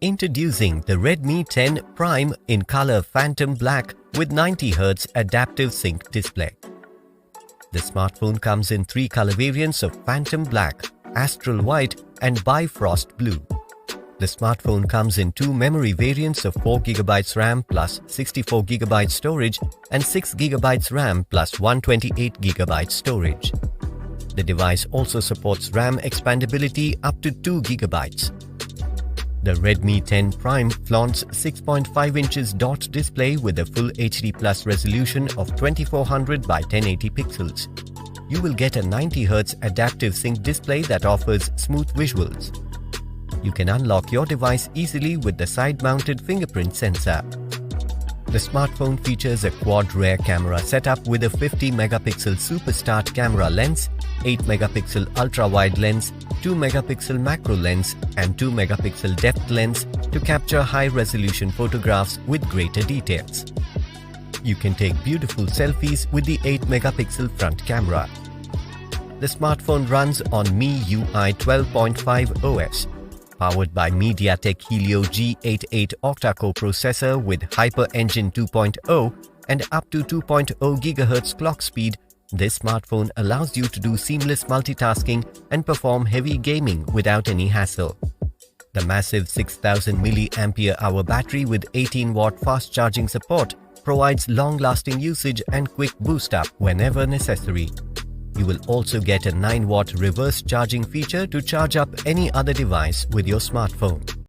Introducing the Redmi 10 Prime in color Phantom Black with 90Hz adaptive sync display. The smartphone comes in three color variants of Phantom Black, Astral White and Bifrost Blue. The smartphone comes in two memory variants of 4GB RAM plus 64GB storage and 6GB RAM plus 128GB storage. The device also supports RAM expandability up to 2GB. The Redmi 10 Prime flaunts 6.5 inches dot display with a full HD Plus resolution of 2400 by 1080 pixels. You will get a 90Hz adaptive sync display that offers smooth visuals. You can unlock your device easily with the side-mounted fingerprint sensor. The smartphone features a quad rear camera setup with a 50-megapixel Super Start camera lens, 8-megapixel ultra-wide lens, 2-megapixel macro lens and 2-megapixel depth lens to capture high-resolution photographs with greater details. You can take beautiful selfies with the 8-megapixel front camera. The smartphone runs on MIUI 12.5 OS, powered by MediaTek Helio G88 octa-core processor with Hyper Engine 2.0 and up to 2.0 GHz clock speed. This smartphone allows you to do seamless multitasking and perform heavy gaming without any hassle. The massive 6000 mAh battery with 18-watt fast charging support provides long-lasting usage and quick boost-up whenever necessary. You will also get a 9-watt reverse charging feature to charge up any other device with your smartphone.